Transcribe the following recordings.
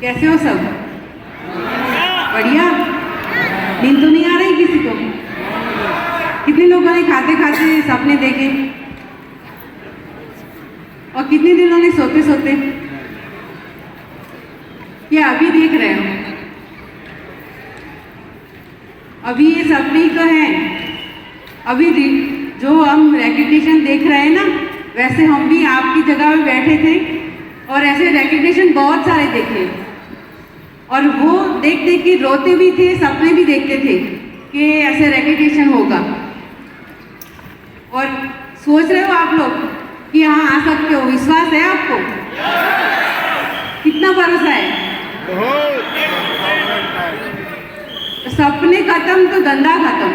कैसे हो सब? बढ़िया। नींद तो नहीं आ रही किसी को? कितने लोगों ने खाते खाते सपने देखे और कितने दिनों ने सोते सोते? क्या अभी देख रहे हो? अभी ये सपने ही तो हैं। अभी जो हम रिकग्निशन देख रहे हैं ना, वैसे हम भी आपकी जगह में बैठे थे और ऐसे रिकग्निशन बहुत सारे देखे और वो देख देख के रोते भी थे, सपने भी देखते थे कि ऐसे रिकग्निशन होगा। और सोच रहे हो आप लोग कि यहाँ आ सकते हो? विश्वास है आपको? कितना भरोसा है? सपने खत्म तो धंधा खत्म।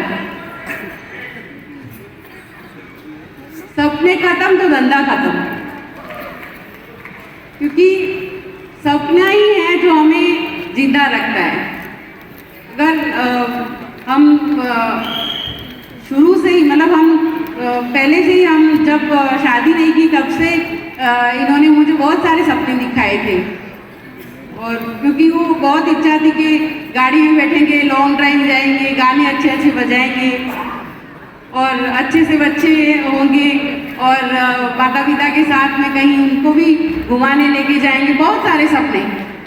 सपने खत्म तो धंधा खत्म, क्योंकि सपना ही है जो हमें जिंदा रखता है। अगर हम शुरू से ही मतलब हम पहले से ही हम जब शादी नहीं की तब से इन्होंने मुझे बहुत सारे सपने दिखाए थे। और क्योंकि वो बहुत इच्छा थी कि गाड़ी में बैठेंगे, लॉन्ग ड्राइव जाएंगे, गाने अच्छे अच्छे बजाएंगे और अच्छे से बच्चे होंगे और माता पिता के साथ में कहीं उनको भी घुमाने लेके जाएंगे। बहुत सारे सपने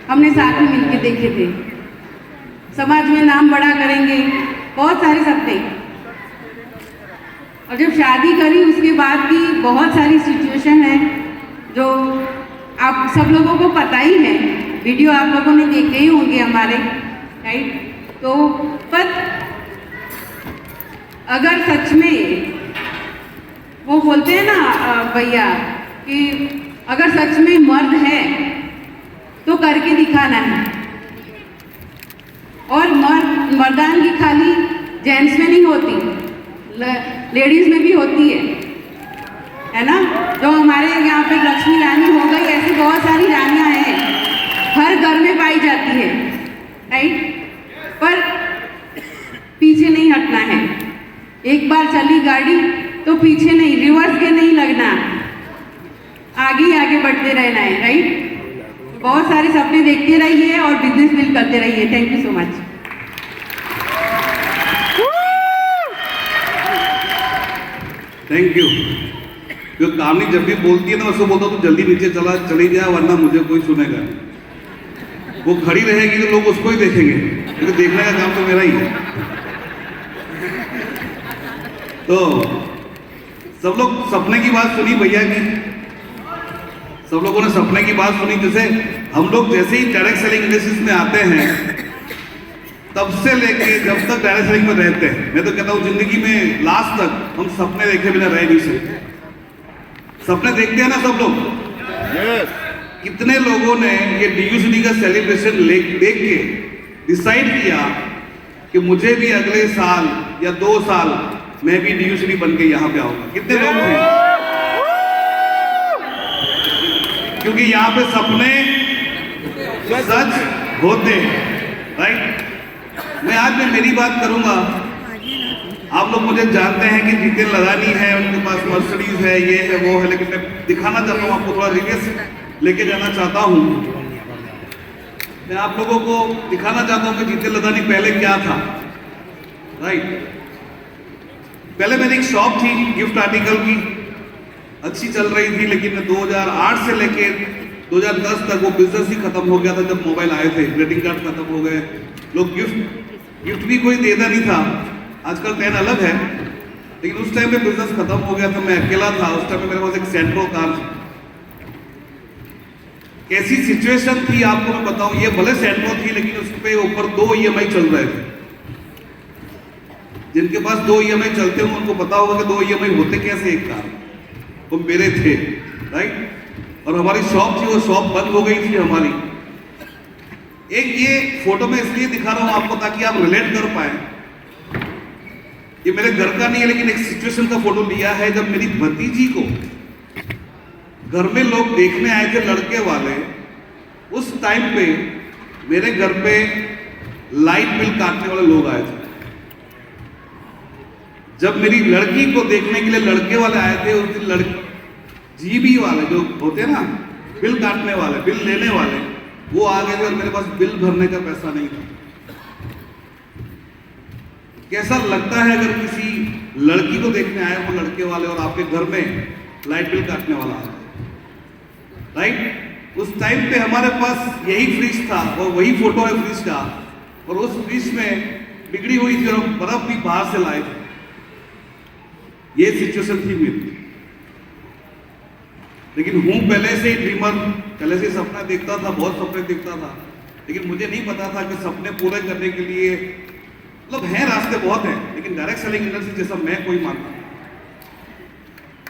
हमने साथ में मिलके देखे थे। समाज में नाम बड़ा करेंगे, बहुत सारे सपने। और जब शादी करी उसके बाद भी बहुत सारी सिचुएशन है जो आप सब लोगों को पता ही है। वीडियो आप लोगों ने देखे ही होंगे हमारे, राइट? तो पर अगर सच में वो बोलते हैं ना भैया कि अगर सच में मर्द है तो करके दिखाना है। और मर्दान की खाली जेंट्स में नहीं होती, लेडीज में भी होती है ना? जो हमारे यहाँ पे लक्ष्मी रानी हो गई, ऐसी बहुत सारी रानियां हैं, हर घर में पाई जाती है, राइट? पर पीछे नहीं हटना है। एक बार चली गाड़ी तो पीछे नहीं, रिवर्स के नहीं लगना, आगे ही आगे बढ़ते रहना है, राइट? बहुत सारे सपने देखते रहिए और बिजनेस बिल्ड करते रहिए। Thank you so much. Thank you. जो कामनी जब भी बोलती है ना, उसको बोलता हूँ तो जल्दी नीचे चली जाए, वरना मुझे कोई सुनेगा। वो खड़ी रहेगी तो लोग उसको ही देखेंगे, क्योंकि देखने का काम तो मेरा ही है। तो सब लोग सपने की बात सुनी भैया की, सब लोगों ने सपने की बात सुनी। जैसे हम लोग जैसे ही डायरेक्ट सेलिंग इंडस्ट्रीज में आते हैं तब से लेके जब तक डायरेक्ट सेलिंग में रहते हैं, मैं तो कहता हूँ जिंदगी में लास्ट तक हम सपने देखे बिना रह नहीं सकते। सपने देखते हैं ना सब लोग? कितने लोगों ने ये DUCD का सेलिब्रेशन देख के डिसाइड किया कि मुझे भी अगले साल या 2 साल मैं भी DUCD बन के यहाँ पे आऊंगा? कितने लोग थे? क्योंकि यहाँ पे सपने सच होते हैं, राइट? मैं आज मेरी बात करूंगा। आप लोग मुझे जानते हैं कि जितेन लदानी है, उनके पास मर्सिडीज है, ये है वो है, लेकिन मैं दिखाना चाहता हूँ आपको, थोड़ा रिवर्स लेके जाना चाहता हूँ। मैं आप लोगों को दिखाना चाहता हूँ कि जितेन लदानी पहले क्या था, राइट? पहले मेरी एक शॉप थी गिफ्ट आर्टिकल की, अच्छी चल रही थी, लेकिन 2008 से लेके 2010 तक वो बिजनेस ही खत्म हो गया था। जब मोबाइल आए थे, ग्रीटिंग कार्ड खत्म हो गए, लोग गिफ्ट भी कोई देता नहीं था। आजकल ट्रेंड अलग है, लेकिन उस टाइम पे बिजनेस खत्म हो गया था। मैं अकेला था उस टाइम पे, मेरे पास एक सेंट्रो कार थी। कैसी सिचुएशन थी आपको मैं बताऊं। ये भले सेंट्रो थी, लेकिन उस पे ऊपर 2 EMI चल रहे थे। जिनके पास 2 EMI चलते होंगे उनको पता होगा कि 2 EMI होते कैसे एक कार, वो मेरे थे, राइट? और हमारी शॉप थी, वो शॉप बंद हो गई थी हमारी। एक ये फोटो में इसलिए दिखा रहा हूं आपको ताकि आप रिलेट कर पाए। ये मेरे घर का नहीं है, लेकिन एक सिचुएशन का फोटो लिया है जब मेरी भतीजी को घर में लोग देखने आए थे, लड़के वाले। उस टाइम पे मेरे घर पे लाइट बिल काटने वाले लोग आए थे। जब मेरी लड़की को देखने के लिए लड़के वाले आए थे, उस दिन जीबी वाले जो होते हैं ना, बिल काटने वाले, बिल लेने वाले, वो आ गए थे और मेरे पास बिल भरने का पैसा नहीं था। कैसा लगता है अगर किसी लड़की को देखने आए वो लड़के वाले और आपके घर में लाइट बिल काटने वाला है, राइट? उस टाइम पे हमारे पास यही फ्रिज था और वही फोटो है फ्रिज का, और उस फ्रिज में बिगड़ी हुई थी और बर्फ भी बाहर से लाए थे। ये सिचुएशन थी मेरी। लेकिन हूं पहले से ही ड्रीमर, पहले से सपना देखता था, बहुत सपने देखता था, लेकिन मुझे नहीं पता था कि सपने पूरे करने के लिए मतलब हैं रास्ते बहुत हैं, लेकिन डायरेक्ट सेलिंग इंडस्ट्री जैसा मैं कोई मानता नहीं।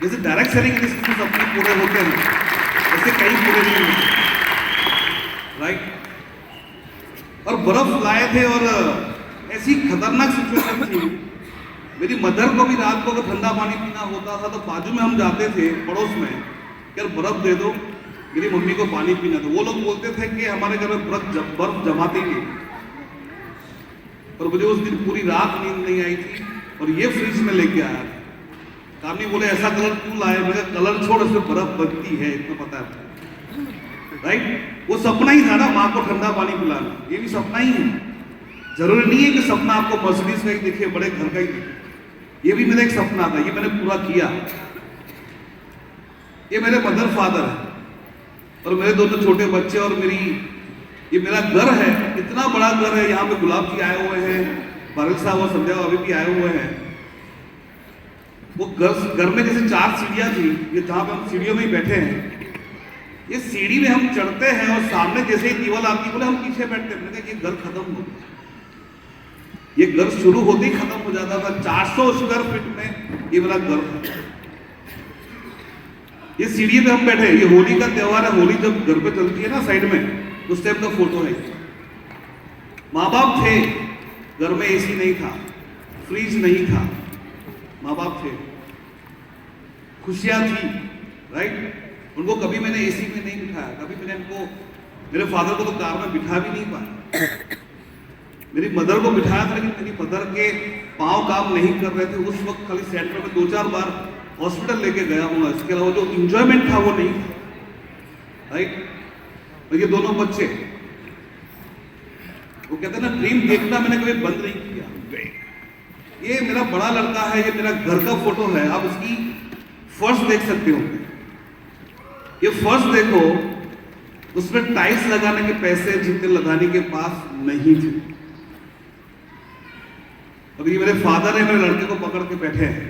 जैसे डायरेक्ट सेलिंग इंडस्ट्री में सपने पूरे होते हैं, ऐसे कहीं पूरे नहीं होते, राइट? और बर्फ लाए थे और ऐसी खतरनाक सिचुएशन थी। मेरी मदर को भी रात को अगर ठंडा पानी पीना होता था तो बाजू में हम जाते थे पड़ोस में, यार बर्फ दे दो, मेरी मम्मी को पानी पीना था। वो लोग बोलते थे कि हमारे घर में बर्फ जमाते ही नहीं। और मुझे उस दिन पूरी रात नींद नहीं आई थी और ये फ्रिज में लेके आया था। कामनी बोले ऐसा कलर क्यों लाए? मेरा कलर छोड़, इसमें बर्फ बनती है, इतना पता है, राइट? वो सपना ही था ना, माँ को ठंडा पानी पिलाना, ये भी सपना ही है। जरूरी नहीं है कि सपना आपको मर्सिडीज का ही दिखे, बड़े घर का ही दिखे। ये भी मेरा एक सपना था, ये मैंने पूरा किया। ये मेरे मदर फादर है और मेरे दोनों छोटे बच्चे और मेरी, ये मेरा घर है, इतना बड़ा घर है। यहाँ पे गुलाब जी आए हुए हैं, बारिश साहब और संध्या अभी भी आए हुए हैं। वो घर में जैसे 4 सीढ़ियाँ थी, ये जहाँ पे हम सीढ़ियों में ही बैठे हैं, ये सीढ़ी में हम चढ़ते हैं और सामने जैसे ही दीवार आती, बोले हम पीछे बैठते हैं। मैंने कहा ये घर खत्म हो गया। ये घर शुरू होते ही खत्म हो जाता था। 400 स्क्वायर फीट में ये मेरा घर था। ये सीढ़ी पे हम बैठे, ये होली का त्योहार है, होली जब घर पे चलती है ना साइड में, उस टाइप का फोटो है। माँ बाप थे, घर में एसी नहीं था, फ्रिज नहीं था, माँ बाप थे, खुशियां थी, राइट? उनको कभी मैंने एसी में नहीं बिठाया, कभी मैंने उनको, मेरे फादर को तो कार में बिठा भी नहीं पाया। मेरी मदर को बिठाया था, लेकिन मेरी मदर के पाँव काम नहीं कर रहे थे उस वक्त। खाली सेंटर में 2-4 बार हॉस्पिटल लेके गया हूँ, इसके अलावा जो इंजॉयमेंट था वो नहीं था, राइट? और ये दोनों बच्चे, वो कहते हैं ना, ड्रीम देखना मैंने कभी बंद नहीं किया। ये मेरा बड़ा लड़का है, ये मेरा घर का फोटो है। आप इसकी फर्श देख सकते हो, ये फर्श देखो, उसमें टाइल्स लगाने के पैसे जितने लगाने के पास नहीं थे। अब ये मेरे फादर है, मेरे लड़के को पकड़ के बैठे हैं,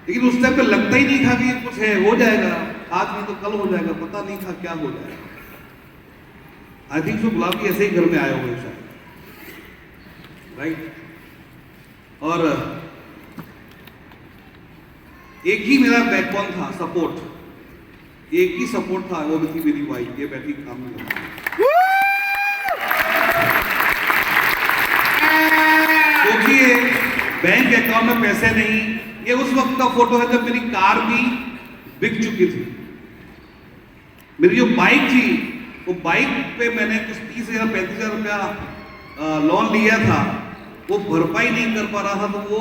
लेकिन उस टाइम पे लगता ही नहीं था कि ये कुछ है, हो जाएगा, आज नहीं तो कल हो जाएगा, पता नहीं था क्या हो जाएगा। आई थिंक सो गुलाब जी ऐसे ही घर में आए हुए शायद, राइट? और एक ही मेरा बैकबोन था, सपोर्ट, एक ही सपोर्ट था, वो भी थी मेरी वाइफ। ये बैठी काम में, क्योंकि बैंक अकाउंट में पैसे नहीं। ये उस वक्त का फोटो है जब मेरी कार भी बिक चुकी थी। मेरी जो बाइक थी, वो बाइक पे मैंने कुछ 30,000-35,000 रुपया लोन लिया था, वो भरपाई नहीं कर पा रहा था, तो वो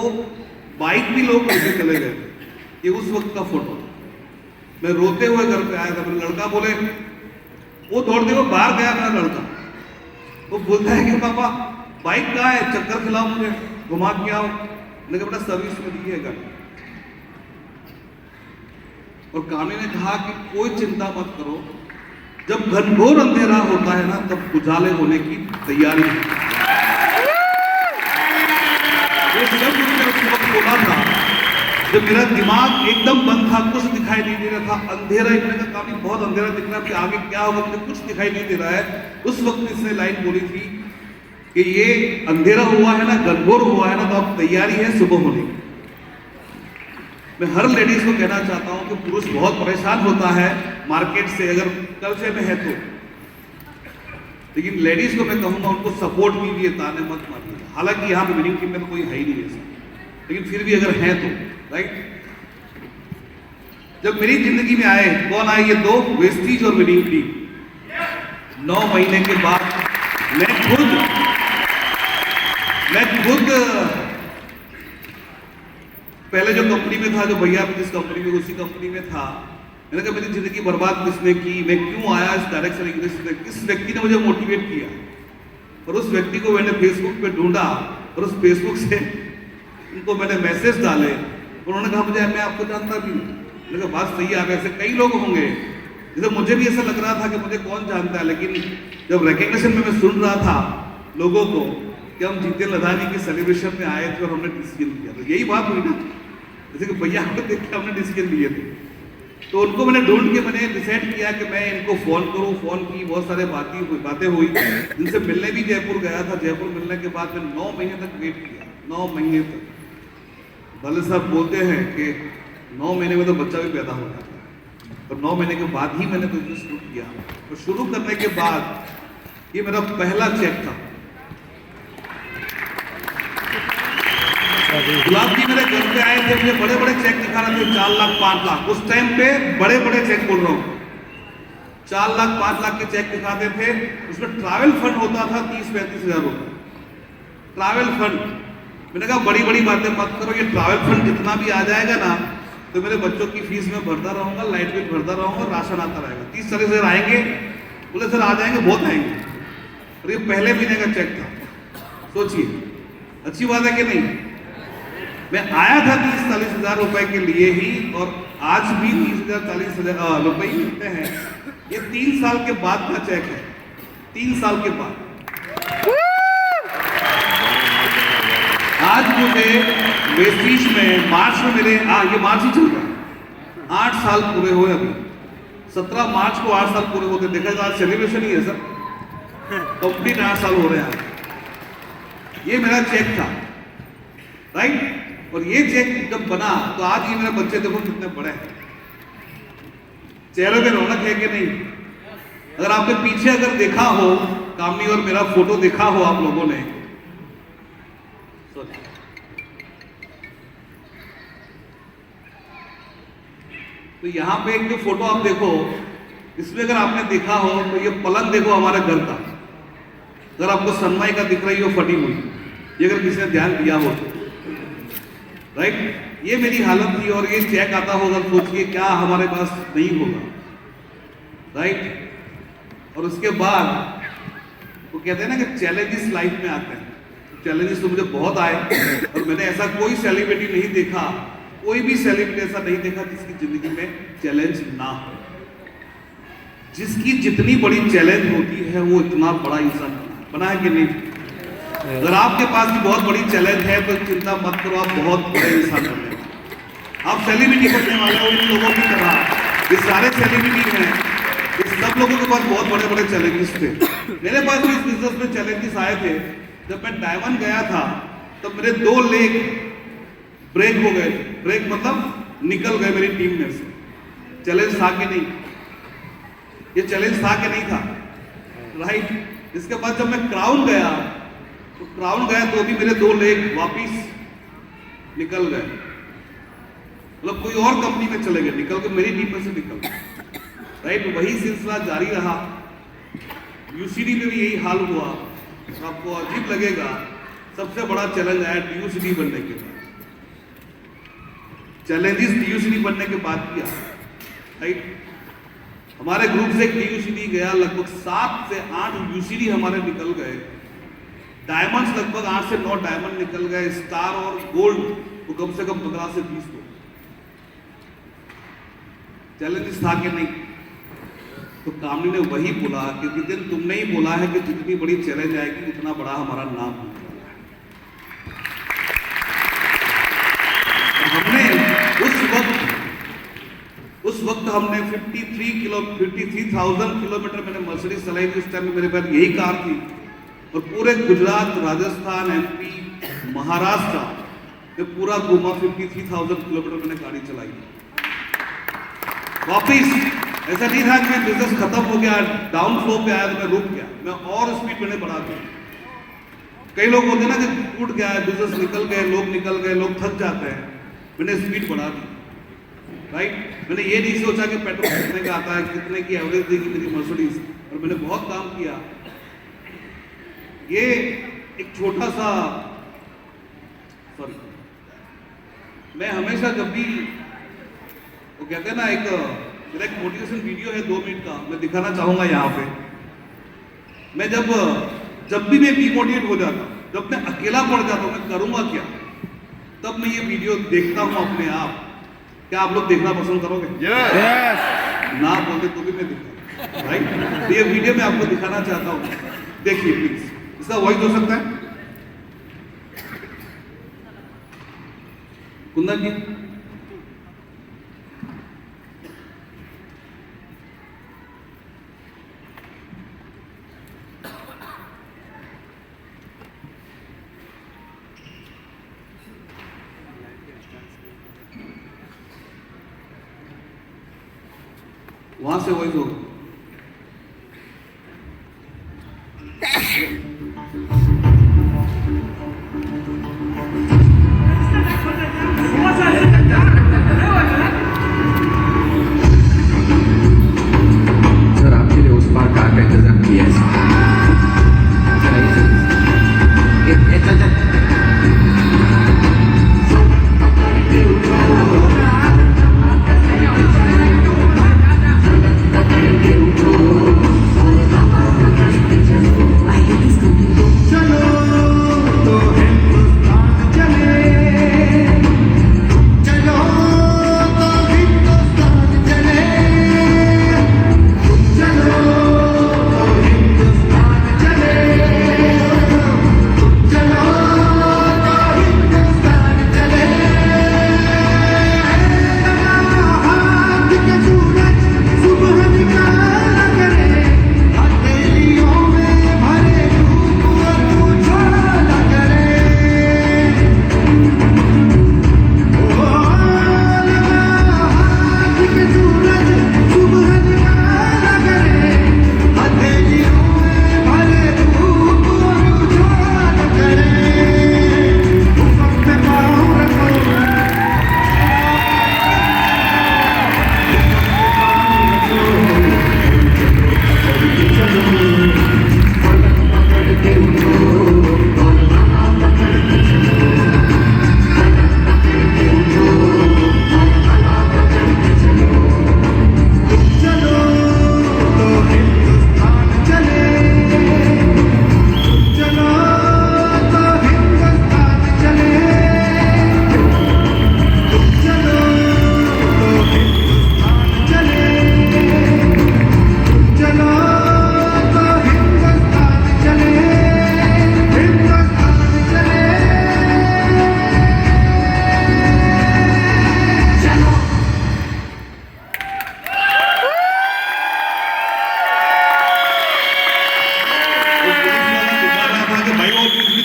बाइक भी लोग लेके चले गए। ये उस वक्त का फोटो। मैं रोते हुए घर पे आया था। मेरा लड़का बोले, वो दौड़ते हुए बाहर गया, मेरा लड़का वो बोलता है कि पापा बाइक कहाँ है, चक्कर खिलाओ मुझे, घुमा के आओ। मैंने कहा बेटा सर्विस में दी है गाड़ी। और कामी ने कहा कि कोई चिंता मत करो, जब घनघोर अंधेरा होता है ना, तब उजाले होने की तैयारी है। वो जब मैंने उस वक्त बोला था, जब मेरा दिमाग एकदम बंद था, कुछ दिखाई नहीं दे रहा था, अंधेरा ही, मैंने कहा काफी बहुत अंधेरा दिख रहा है, आगे क्या होगा मुझे कुछ दिखाई नहीं दे रहा है। उस वक्त इसने लाइन बोली थी कि ये अंधेरा हुआ है ना, घनघोर हुआ है ना, तो अब तैयारी है सुबह होने की। मैं हर लेडीज को कहना चाहता हूं कि पुरुष बहुत परेशान होता है मार्केट से, अगर कर्जे में है तो, लेकिन लेडीज को मैं कहूंगा उनको सपोर्ट कीजिए, ताने मत मारिए। हालांकि यहाँ पे विनिंग टीम में तो कोई है ही नहीं ऐसा, लेकिन फिर भी अगर है तो, राइट? जब मेरी जिंदगी में आए, कौन आए? ये दो, वेस्टीज और विनिंग टीम। 9 महीने के बाद मैं खुद पहले जो कंपनी में था, जो भैया जिस कंपनी में, उसी कंपनी में था, मैंने कहा मेरी जिंदगी बर्बाद किसने की, मैं क्यों आया इस डायरेक्शन इंग्लिश में, किस व्यक्ति ने मुझे मोटिवेट किया। और उस व्यक्ति को मैंने फेसबुक पे ढूंढा और उस फेसबुक से उनको मैंने मैसेज डाले। उन्होंने कहा मुझे, मैं आपको जानता भी नहीं। मैंने कहा बात सही है, आप ऐसे कई लोग होंगे। जैसे मुझे भी ऐसा लग रहा था कि मुझे कौन जानता है, लेकिन जब रिकग्निशन में मैं सुन रहा था लोगों को कि हम जितेंद्र लधानी की सेलिब्रेशन में आए थे और हमने डिसीजन लिया, तो यही बात हुई ना, जैसे कि भैया को देख के हमने डिसीजन लिए थे। तो उनको मैंने ढूंढ के मैंने डिसाइड किया कि मैं इनको फोन करूं। फोन की, बहुत सारे बातें हुई, जिनसे मिलने भी जयपुर गया था। जयपुर मिलने के बाद मैं 9 महीने तक वेट किया, 9 महीने तक। भले साहब बोलते हैं कि 9 महीने में तो बच्चा भी पैदा हो जाता है, और 9 महीने के बाद ही मैंने बिजनेस शुरू किया। और शुरू करने के बाद ये मेरा पहला चेक था। गुलाब जी मेरे घर पे आए थे, मुझे बड़े बड़े चेक दिखा रहे थे, 4 लाख 5 लाख। उस टाइम पे बड़े बड़े चेक बोल रहा हूँ, 4 लाख 5 लाख के चेक दिखाते थे। उसमें ट्रैवल फंड होता था 30-35 हजार रुपये, ट्रैवल फंड। मैंने कहा बड़ी बड़ी बातें मत करो, ये ट्रैवल फंड जितना भी आ जाएगा ना, तो मेरे बच्चों की फीस में भरता रहूंगा, लाइट बिल भरता रहूंगा, राशन आता रहेगा। 30-40 हजार आएंगे। बोले सर आ जाएंगे, बहुत आएंगे। और ये पहले महीने का चेक था। सोचिए, अच्छी बात है कि नहीं। मैं आया था 30-40 हजार रुपए के लिए ही, और आज भी 30,000-40 हजार रुपए ही मिलते हैं। ये 3 साल के बाद का चेक है, 3 साल के बाद। आज मुझे वेस्टीज में मार्च में मेरे ये मार्च ही चल रहा है, 8 साल पूरे हुए अभी। 17 मार्च को 8 साल पूरे होते। देखा जाए सेलिब्रेशन ही है सर, कंप्लीट 8 साल हो रहे हैं। ये मेरा चेक था, राइट। और ये चेक जब बना तो आज ये मेरे बच्चे देखो कितने बड़े हैं, चेहरे पे रौनक है कि नहीं। अगर आपने पीछे अगर देखा हो, कामनी और मेरा फोटो देखा हो आप लोगों ने, तो यहां पे एक जो फोटो आप देखो, इसमें अगर आपने देखा हो तो ये पलंग देखो हमारे घर का। अगर आपको सनमाई का दिख रही हो फटी हुई, ये अगर किसी ने ध्यान दिया हो तो, राइट। ये मेरी हालत थी। और ये चेक आता होगा, सोचिए क्या हमारे पास नहीं होगा, राइट। और उसके बाद वो कहते हैं ना कि चैलेंजेस लाइफ में आते हैं। चैलेंजेस तो मुझे बहुत आए, और मैंने ऐसा कोई सेलिब्रिटी नहीं देखा, कोई भी सेलिब्रिटी ऐसा नहीं देखा जिसकी जिंदगी में चैलेंज ना हो। जिसकी जितनी बड़ी चैलेंज होती है वो इतना बड़ा इंसान बना है कि नहीं। अगर आपके पास भी बहुत बड़ी चैलेंज है तो चिंता मत करो, आप बहुत बड़े इंसान बने। आप सेलिब्रिटी बनने वाले हो इन लोगों की तरह। ये सारे सेलिब्रिटी हैं, इस सब लोगों के पास बहुत बड़े बड़े चैलेंजेस थे। मेरे पास भी इस बिजनेस में चैलेंजेस आए थे। जब मैं डायमंड गया था तब मेरे 2 लेग ब्रेक हो गए। ब्रेक मतलब निकल गए मेरी टीम में से। चैलेंज था कि नहीं, ये चैलेंज था कि नहीं था, राइट। इसके बाद जब मैं क्राउन गया तो भी मेरे 2 लेग वापिस निकल गए, मतलब कोई और कंपनी में चले गए, निकल के मेरी टीम में से निकल गए, राइट। वही सिलसिला जारी रहा। यूसीडी में भी यही हाल हुआ। आपको अजीब लगेगा, सबसे बड़ा चैलेंज आया टीयूसीडी बनने के बाद। चैलेंजेस टीयूसीडी बनने के बाद किया, राइट। हमारे ग्रुप से एक टीयूसीडी गया, लगभग 7 से 8 यूसीडी हमारे निकल गए। डायमंड्स लगभग 8 से 9 डायमंड निकल गए। स्टार और गोल्ड वो कम से कम 15 से 20 हो। चैलेंजेस था कि नहीं। तो कामनी ने वही बोला कि जितने तुमने ही बोला है कि जितनी बड़ी चैलेंज आएगी उतना बड़ा हमारा नाम होने वाला है। हमने उस वक्त हमने 53,000 किलोमीटर मैंने मर्सिडीज चलाई थी। उस टाइम में मेरे पास यही कार थी, और पूरे गुजरात, राजस्थान, एमपी, महाराष्ट्र में पूरा घूमा। 53,000 किलोमीटर मैंने गाड़ी चलाई। वापिस ऐसा नहीं था कि मैं बिजनेस खत्म हो गया, डाउन फ्लो पे आया तो मैं रुक गया, मैं और स्पीड मैंने बढ़ा दी। कई लोग होते ना कि टूट गया है बिजनेस, निकल गए, लोग थक जाते हैं। मैंने स्पीड बढ़ा दी, राइट। मैंने ये नहीं सोचा कि पेट्रोल कितने का आता है, कितने की एवरेज देगी मेरी मर्सिडीज, और मैंने बहुत काम किया। ये एक छोटा सा, सॉरी, मैं हमेशा जब भी वो कहते हैं ना, एक मेरा एक मोटिवेशन वीडियो है 2 मिनट का, मैं दिखाना चाहूंगा यहाँ पे। मैं जब भी मैं डिमोटिवेट हो जाता हूँ, जब मैं अकेला पड़ जाता हूँ, मैं करूंगा क्या, तब मैं ये वीडियो देखता हूँ अपने आप। क्या आप लोग देखना पसंद करोगे? Yes. ना बोलते तो भी मैं दिखा, राइट? ये वीडियो मैं आपको दिखाना चाहता हूँ, देखिए प्लीज। इसका वॉइस हो सकता है कुंदन जी? वहां से वॉइस होगा। सर आपके लिए उस पार कार का इंतजाम किया है। चल चल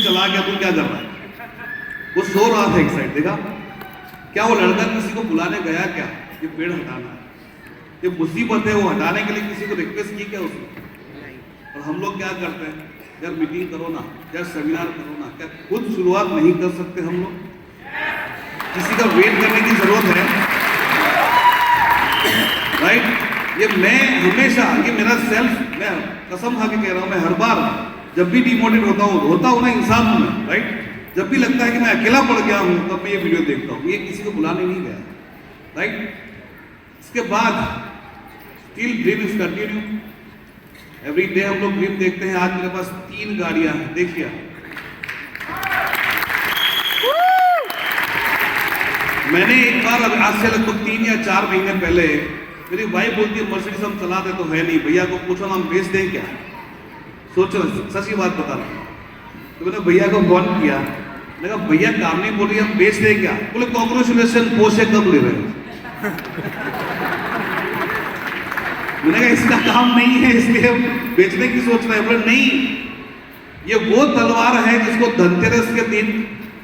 चला गया, तू क्या कर रहा है? वो सो रहा था एक साइड, देखा क्या? वो लड़का किसी को बुलाने गया क्या? ये पेड़ हटाना है, ये मुसीबत है, वो हटाने के लिए किसी को रिक्वेस्ट की क्या उसने? और हम लोग क्या करते हैं, यार मीटिंग करो ना, यार सेमिनार करो ना, क्या खुद शुरुआत नहीं कर सकते हम लोग? किसी का वेट करने की जरूरत है? राइट? ये मैं हमेशा, ये मेरा सेल्फ, मैं कसम खा के कह रहा हूं, मैं हर बार जब भी डिमोटिवेट होता हूं ना, इंसान हूं मैं, राइट? जब भी लगता है कि मैं अकेला पड़ गया हूं, तब मैं ये वीडियो देखता हूं। ये किसी को बुलाने नहीं गया, राइट? इसके बाद still dream is continue. Every day हम लोग ड्रीम देखते हैं। आज मेरे पास 3 गाड़ियां हैं, देखिए। मैंने एक बार, आज से लगभग 3 या 4 महीने पहले, मेरी वाइफ बोलती है मर्सिडीज हम चलाते तो है नहीं, भैया को पूछो ना हम बेच दें क्या? सोचो, सच की बात बता रहा हूं। तो मैंने भैया को फोन किया, मैंने कहा भैया काम नहीं बोल रही, हम बेच दें क्या? बोले कांग्रेचुलेशन, पोर्शे कब ले रहे हो? मैंने कहा इसका काम नहीं है, इसलिए बेचने की सोच रहे हैं। बोले नहीं, ये वो तलवार है जिसको धनतेरस के दिन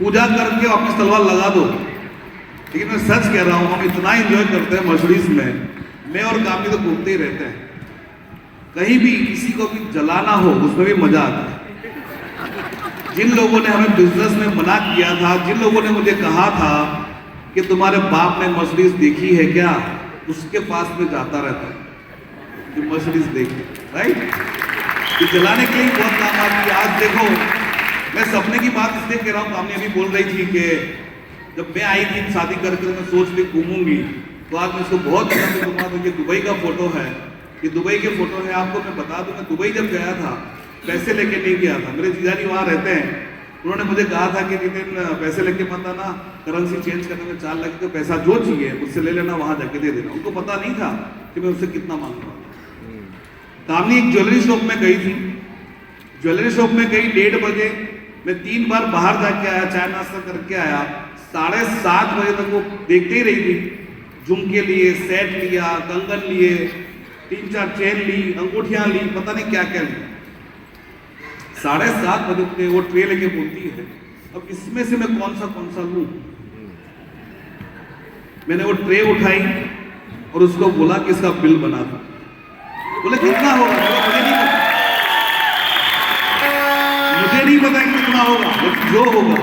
पूजा करके वापस तलवार लगा दो। लेकिन मैं सच कह रहा हूं, हम इतना एंजॉय करते हैं मर्सिडीज में, मैं और कामी तो घूमते ही रहते हैं। कहीं भी किसी को भी जलाना हो, उसमें भी मजा आता है। जिन लोगों ने हमें बिजनेस में मना किया था, जिन लोगों ने मुझे कहा था कि तुम्हारे बाप ने मर्सिडीज देखी है क्या, उसके पास में जाता रहता है कि मर्सिडीज देखी, राइट? कि जलाने के लिए बहुत काम आती है। आज देखो, मैं सपने की बात इसलिए कह रहा हूँ, कामनी अभी बोल रही थी कि जब मैं आई थी शादी करके, मैं सोच ली घूमूंगी, तो आज मैं इसको बहुत अच्छा से दूंगा। तो ये दुबई का फोटो है, ये दुबई के फोटो है। आपको मैं बता दूं, मैं दुबई जब गया था पैसे लेके नहीं गया था। मेरे जीजाजी वहाँ रहते हैं, उन्होंने मुझे कहा था कि जितने पैसे लेके मत आना, करेंसी चेंज करने में 4 लगेगा, पैसा जो चाहिए मुझसे ले लेना, वहाँ जाके दे देना। उनको पता नहीं था कि मैं उससे कितना मांग रहा हूँ। कामनी एक ज्वेलरी शॉप में गई थी, ज्वेलरी शॉप में गई 1:30 बजे। मैं 3 बार बाहर जाके आया, चाय नाश्ता करके आया। 7:30 बजे तक वो देखते ही रही थी। झुमके लिए, सेट लिया, कंगन लिए, 3-4 चेन ली, अंगूठियां ली, पता नहीं क्या क्या ली। 7:30 बजे उठे, वो ट्रे लेके बोलती है अब इसमें से मैं कौन सा लूं। मैंने वो ट्रे उठाई और उसको बोला कि इसका बिल बना दो। बोले कितना होगा? मुझे नहीं पता कितना होगा, जो होगा।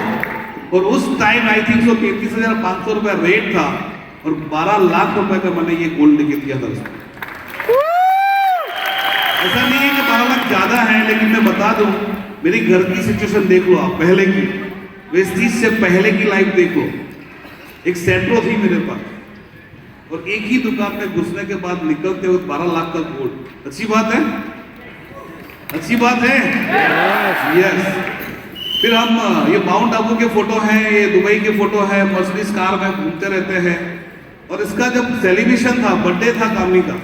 और उस टाइम आई थिंक 33,500 रुपया रेट था और 12 लाख रुपए का मैंने ये गोल्ड लेके दिया था उसको। ऐसा नहीं है कि 12 लाख ज्यादा है, लेकिन मैं बता दूं, मेरी घर की सिचुएशन देख लो आप, पहले की, वेस्टीज से पहले की लाइफ देखो। एक सेट्रो थी मेरे पास और एक ही दुकान में घुसने के बाद निकलते हुए 12 लाख का गोल्ड। अच्छी बात है, अच्छी बात है। यस। फिर हम ये माउंट आबू के फोटो हैं, ये दुबई के फोटो है, मर्सिडीज कार में घूमते रहते हैं। और इसका जब सेलिब्रेशन था, बर्थडे था कामनी का,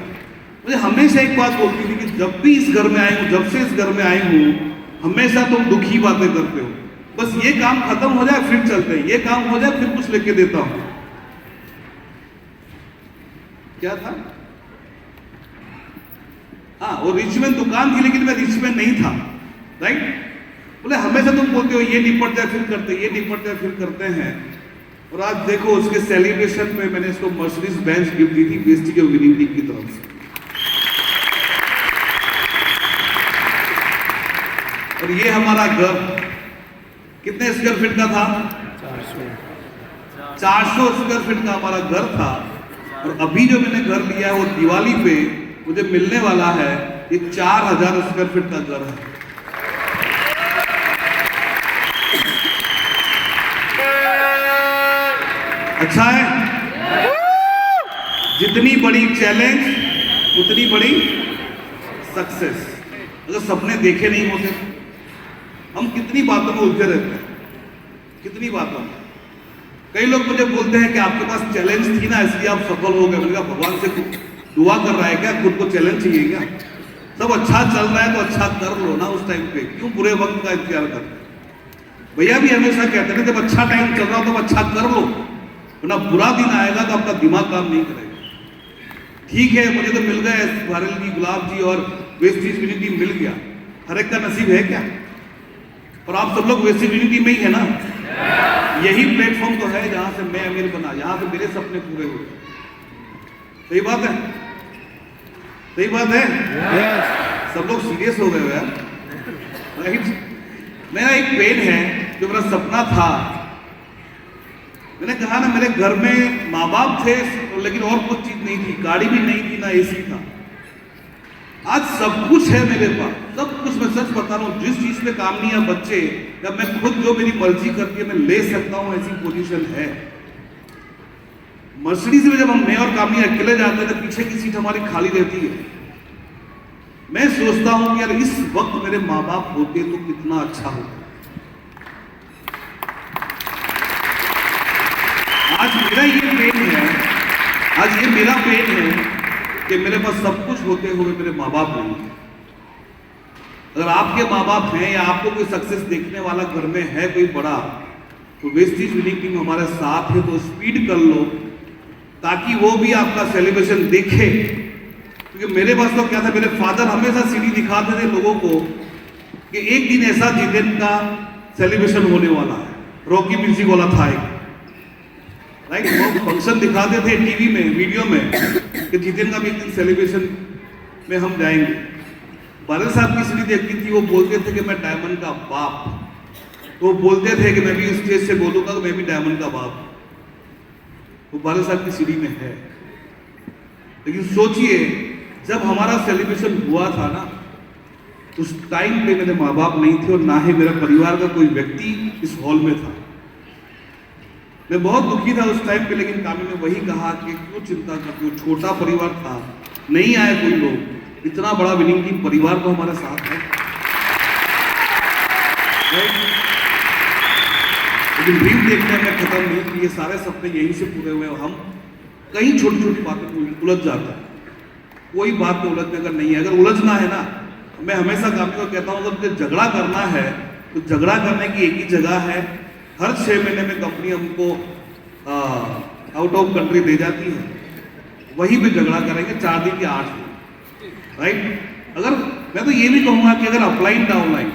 मुझे हमेशा एक बात बोलती थी कि जब भी इस घर में आई हूँ, जब से इस घर में आई हूँ, हमेशा तुम दुखी बातें करते हो। बस ये काम खत्म हो जाए फिर चलते हैं, ये काम हो जाए फिर कुछ लेके देता हूं। क्या था? हाँ, वो रिचमैन दुकान थी, लेकिन मैं रिचमैन नहीं था, राइट? बोले हमेशा तुम बोलते हो ये निपट जाए फिर करते, ये निपट जाए फिर करते हैं। और आज देखो उसके सेलिब्रेशन में मैंने इसको मर्सिडीज बेंच गिफ्ट दी थी बेस्टी के विनिंग टीम की तरफ से। और ये हमारा घर कितने स्क्वायर फीट का था? 400 स्क्वायर फीट का हमारा घर था। और अभी जो मैंने घर लिया है वो दिवाली पे मुझे मिलने वाला है, ये 4000 स्क्वायर फीट का घर है। अच्छा है? जितनी बड़ी चैलेंज उतनी बड़ी सक्सेस। अगर सपने देखे नहीं होते, हम कितनी बातों में उलझे रहते हैं, कितनी बातों में। कई लोग मुझे बोलते हैं कि आपके पास चैलेंज थी ना इसलिए आप सफल हो गए। मैंने कहा भगवान से दुआ कर रहा है क्या? खुद को चैलेंज चाहिए क्या? सब अच्छा चल रहा है तो अच्छा कर लो ना उस टाइम पे, क्यों बुरे वक्त का इंतजार करते? भैया भी हमेशा कहते हैं जब अच्छा टाइम चल रहा हो तो अच्छा कर लो, वरना बुरा दिन आएगा तो आपका दिमाग काम नहीं करेगा। ठीक है, मुझे तो मिल गए भारल जी, गुलाब जी और वेस्टीज यूनिटी मिल गया। हर एक का नसीब है क्या? और आप सब लोग वेस्टीज यूनिटी में ही है ना? यही प्लेटफॉर्म तो है जहां से मैं अमीर बना, जहां से मेरे सपने पूरे हुए। सही बात है, सही बात है। सब लोग सीरियस हो गए हो यार, राइट? मेरा एक पेन है, जो मेरा सपना था। मैंने कहा ना, मेरे घर में माँ बाप थे लेकिन और कुछ चीज नहीं थी, गाड़ी भी नहीं थी, ना एसी था। आज सब कुछ है मेरे पास, सब कुछ। मैं सच बता रहा हूँ, जिस चीज पे काम नहीं है बच्चे, जब मैं खुद जो मेरी मर्जी करती है मैं ले सकता हूँ, ऐसी पोजीशन है। मर्सिडीज में जब मैं और कामनी अकेले जाते हैं तो पीछे की सीट हमारी खाली रहती है। मैं सोचता हूँ कि यार इस वक्त मेरे माँ बाप होते तो कितना अच्छा होता। आज मेरा ये पेन है, आज ये मेरा पेन है कि मेरे पास सब कुछ होते हुए मेरे माँ बाप नहीं है। अगर आपके माँ बाप हैं या आपको कोई सक्सेस देखने वाला घर में है कोई बड़ा, तो वेस्टीज विनिंग टीम हमारे साथ है, तो स्पीड कर लो ताकि वो भी आपका सेलिब्रेशन देखे। क्योंकि मेरे पास तो क्या था, मेरे फादर हमेशा सीढ़ी दिखाते थे लोगों को कि एक दिन ऐसा जितेन का सेलिब्रेशन होने वाला है। रॉकी म्यूजिक वाला था एक, राइट? वो फंक्शन दिखाते थे टीवी में, वीडियो में, कि जितेन का भी एक दिन सेलिब्रेशन में हम जाएंगे। बादल साहब की सीढ़ी देखती थी, वो बोलते थे कि मैं डायमंड का बाप, तो वो बोलते थे कि मैं भी स्टेज से बोलूंगा तो मैं भी डायमंड का बाप। वो बादल साहब की सीढ़ी में है। लेकिन सोचिए, जब हमारा सेलिब्रेशन हुआ था ना, उस टाइम पे मेरे माँ बाप नहीं थे और ना ही मेरा परिवार का कोई व्यक्ति इस हॉल में था। मैं बहुत दुखी था उस टाइम पे, लेकिन कामी ने वही कहा कि क्यों चिंता करते हो, छोटा परिवार था, नहीं आए कोई लोग, इतना बड़ा विनिंग टीम परिवार तो हमारे साथ है। लेकिन ड्रीम देखने में खत्म नहीं कि ये सारे सपने यहीं से पूरे हुए, हम कई छोटी छोटी बातें उलझ जाते हैं। कोई बात में उलझने का नहीं है, अगर उलझना है ना, मैं हमेशा कामी को कहता हूँ, अगर मुझे झगड़ा करना है तो झगड़ा करने की एक ही जगह है, हर 6 महीने में कंपनी हमको आउट ऑफ कंट्री दे जाती है, वहीं पे झगड़ा करेंगे 4 दिन या 8 दिन, राइट। अगर मैं तो ये भी कहूँगा कि अगर अपलाइन डाउनलाइन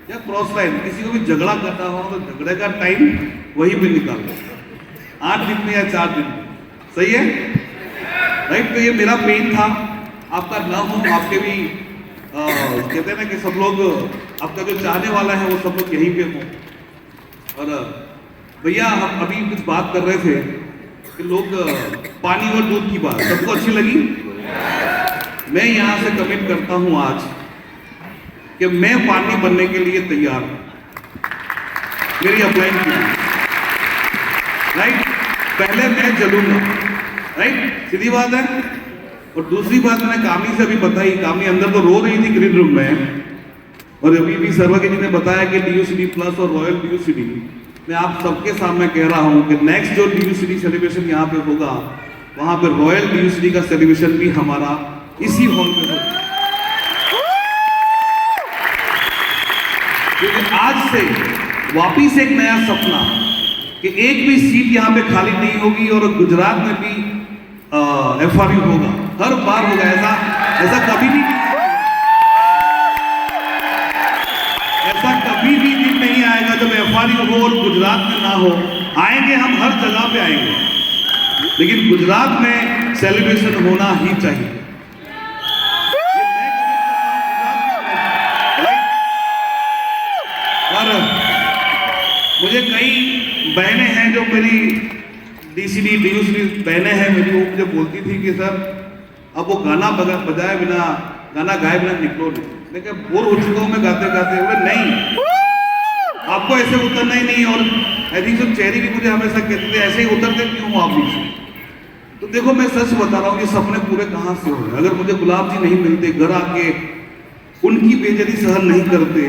या क्रॉस लाइन किसी को भी झगड़ा करना हो तो झगड़े का टाइम वहीं पे निकालो, 8 दिन में या 4 दिन में, सही है, राइट। तो ये मेरा पेन था, आपका ना हो, आपके भी कहते हैं ना कि सब लोग, आपका जो चाहने वाला है वो सब लोग यहीं पे हो। और भैया हम अभी कुछ बात कर रहे थे कि लोग पानी और दूध की बात सबको अच्छी लगी। मैं यहाँ से कमिट करता हूँ आज कि मैं पानी बनने के लिए तैयार हूँ, मेरी अप्लाई की, राइट। पहले मैं जलूंगा, राइट, सीधी बात है। और दूसरी बात मैंने कामी से अभी बताई, कामी अंदर तो रो रही थी ग्रीन रूम में, और अभी भी सर्वज्ञ जी ने बताया कि DUCD प्लस और रॉयल DUCD, मैं आप सबके सामने कह रहा हूं कि नेक्स्ट जो DUCD सेलिब्रेशन यहाँ पे होगा, वहां पे रॉयल DUCD का सेलिब्रेशन भी हमारा इसी हॉल में होगा। क्योंकि आज से वापिस एक नया सपना कि एक भी सीट यहाँ पे खाली नहीं होगी, और गुजरात में भी FRU होगा, हर बार होगा, ऐसा कभी भी ऐसा कभी भी दिन नहीं आएगा जब FRU हो और गुजरात में ना हो। आएंगे हम, हर जगह पे आएंगे, लेकिन गुजरात में सेलिब्रेशन होना ही चाहिए। और मुझे कई बहनें हैं जो मेरी DCD DUCD बहनें हैं मेरी, वो मुझे बोलती थी कि सर अब वो गाना बजाए बिना, गाना गाए बिना निकलो नहीं। मैं क्या बोर हो चुका हूँ मैं गाते गाते। बोले नहीं, आपको ऐसे उतरना ही नहीं। और आई थिंक सब चेहरे भी मुझे हमेशा कहते थे ऐसे ही उतरते क्यों हो आप मुझसे। तो देखो मैं सच बता रहा हूँ, ये सपने पूरे कहाँ से हो रहे। अगर मुझे गुलाब जी नहीं मिलते घर आके, उनकी बेइज्जती सहन नहीं करते,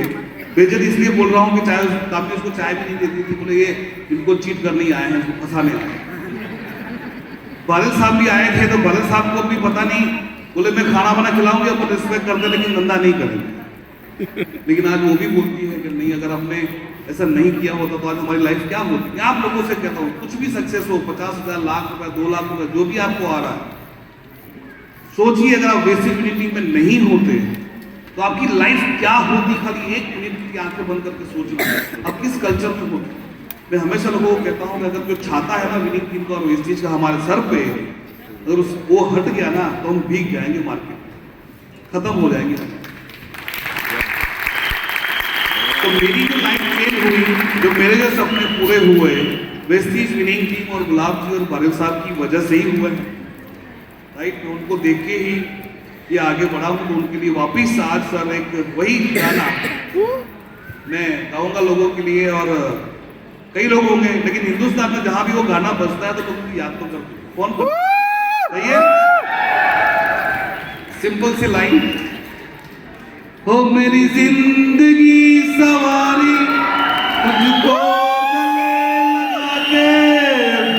बेइज्जती इसलिए बोल रहा हूँ कि चाहे काफी उसको चाय भी नहीं देती थी, बोले ये इनको चीट करने ही आए हैं, इसको फंसाने आए हैं। बादल साहब भी आए थे, तो बादल साहब को भी पता नहीं, बोले मैं खाना बना खिलाऊंगी, अपन रिस्पेक्ट करते लेकिन धंधा नहीं करेंगे। लेकिन आज वो भी बोलती है कि नहीं, अगर हमने ऐसा नहीं किया होता तो आज हमारी लाइफ क्या होती। मैं आप लोगों से कहता हूँ, कुछ भी सक्सेस हो, 50,000 लाख रुपए 2 लाख रुपए जो भी आपको आ रहा है, सोचिए अगर आप बेसिक यूनिटी में नहीं होते तो आपकी लाइफ क्या होती। खाली 1 मिनट की आंखें बंद करके सोच लो आप किस कल्चर में होते। मैं हमेशा लोगों को कहता हूँ कि अगर जो छाता है ना विनिंग टीम का और वेस्टेज का हमारे सर पे, अगर वो हट गया ना तो हम भीग जाएंगे, मार्केट खत्म हो जाएंगे। तो मेरी जो लाइफ चेंज हुई, जो मेरे जो सपने पूरे हुए, वेस्टीज विनिंग टीम और गुलाब जी और बारिल साहब की वजह से ही हुए, राइट। मैं उनको देख के ही ये आगे बढ़ा हूँ। तो उनके लिए वापिस आज सर एक वही गाना मैं गाऊंगा लोगों के लिए, और कई लोग होंगे, लेकिन हिंदुस्तान में जहां भी वो गाना बजता है तो लोग याद तो करते हैं। कौन सही है? सिंपल सी लाइन, हो मेरी जिंदगी सवारी, मुझको गले लगा के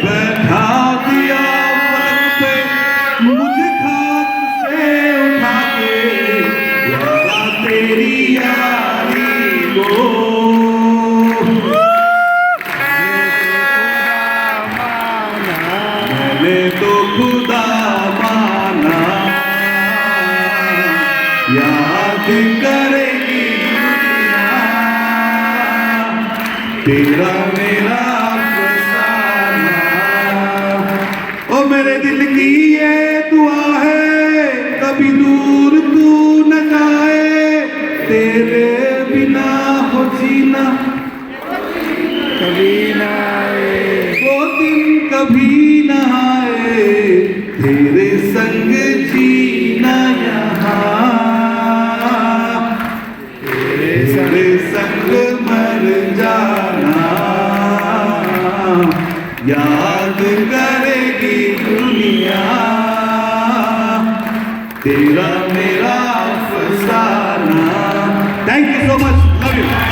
बैठा दिया पलक पे, मुझे खाक से उठा के लगा तेरी यारी को। मैंने तो खुदा माना, याद करेगी तेरा मेरा फसाना। ओ मेरे दिल की ये दुआ है, कभी दूर तू न जाए, तेरे बिना हो जीना कभी ना आए, वो दिन कभी ना आए, तेरे संग जीना यहाँ, तेरे संग मर जाना सो मच, लव यू।